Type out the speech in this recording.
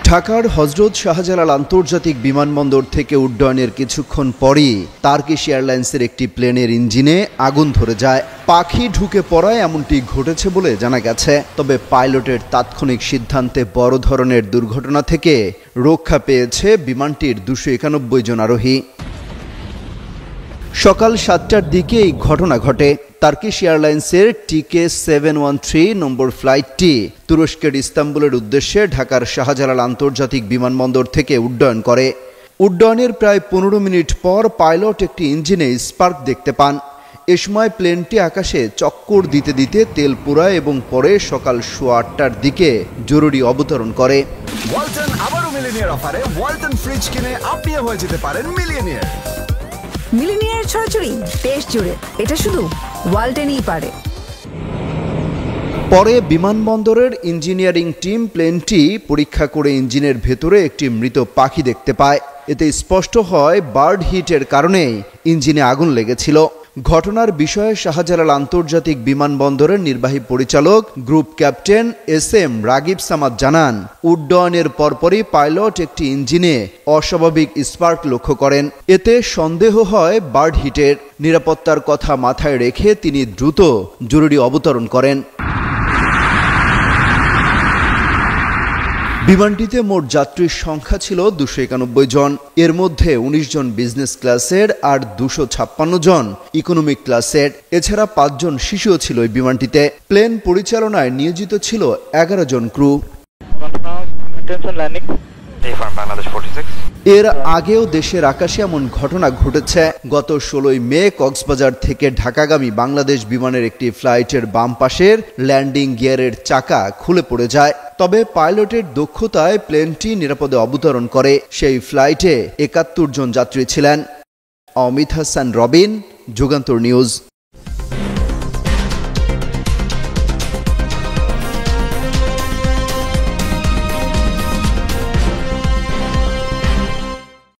ঢাকার হযরত শাহজালাল আন্তর্জাতিক বিমানবন্দর থেকে উড্ডয়নের কিছুক্ষণ পরই টার্কিশ এয়ারলাইন্সের একটি প্লেনের ইঞ্জিনে আগুন ধরে যায়। পাখি ঢুকে পড়ায় এমনটি ঘটেছে বলে জানা গেছে। তবে পাইলটের তাৎক্ষণিক সিদ্ধান্তে বড় ধরনের দুর্ঘটনা থেকে রক্ষা পেয়েছে বিমানটির 291 জন আরোহী। সকাল 7টার দিকে এই ঘটনা ঘটে। টার্কিশ এয়ারলাইন্সের TK713 নম্বর ফ্লাইটটি তুরস্কের ইস্তাম্বুলের উদ্দেশ্যে ঢাকার শাহজালাল আন্তর্জাতিক বিমানবন্দর থেকে উড্ডয়ন করে। উড্ডয়নের প্রায় 15 মিনিট পর পাইলট একটি ইঞ্জিনে স্পার্ক দেখতে পান। এ সময় প্লেনটি আকাশে চক্কর দিতে দিতে তেল পুরায় এবং পরে সকাল 8:15টার দিকে জরুরি অবতরণ করে। ওয়ালটন আবারও মিলিনিয়ার অফারে ওয়ালটন ফ্রিজ কিনে আপনিও হয়ে যেতে পারেন মিলিয়নিয়ার। মিলিনিয়ার ছড়াছড়ি দেশ জুড়ে, এটা শুধু ওয়ালটনই পারে। পরে বিমানবন্দরের ইঞ্জিনিয়ারিং টিম প্লেনটি পরীক্ষা করে ইঞ্জিনের ভেতরে একটি মৃত পাখি দেখতে পায়। এতে স্পষ্ট হয় বার্ড হিটের কারণেই ইঞ্জিনে আগুন লেগেছিল। ঘটনার বিষয়ে শাহজালাল আন্তর্জাতিক বিমানবন্দরের নির্বাহী পরিচালক group captain SM Ragib Samad জানান, উড্ডয়নের পরপরই পাইলট একটি ইঞ্জিনে অস্বাভাবিক স্পার্ক লক্ষ্য করেন। এতে সন্দেহ হয় বার্ড হিটের। নিরাপত্তার কথা মাথায় রেখে তিনি দ্রুত জরুরি অবতরণ করেন। বিমানটিতে মোট যাত্রীর সংখ্যা ছিল 291 জন। এর মধ্যে 19 জন বিজনেস ক্লাসের আর 256 জন ইকোনমিক ক্লাসের। এছাড়া 5 জন শিশুও ছিল এই বিমানটিতে। প্লেন পরিচালনায় নিয়োজিত ছিল 11 জন ক্রু। এর আগেও দেশের আকাশে এমন ঘটনা ঘটেছে। গত 16 মে কক্সবাজার থেকে ঢাকাগামী বাংলাদেশ বিমানের একটি ফ্লাইটের বাম পাশের ল্যান্ডিং গিয়ারের চাকা খুলে পড়ে যায়। তবে পাইলটের দক্ষতায় প্লেনটি নিরাপদে অবতরণ করে। সেই ফ্লাইটে 71 জন যাত্রী ছিলেন। অমিত হাসান রবিন, যুগান্তর নিউজ।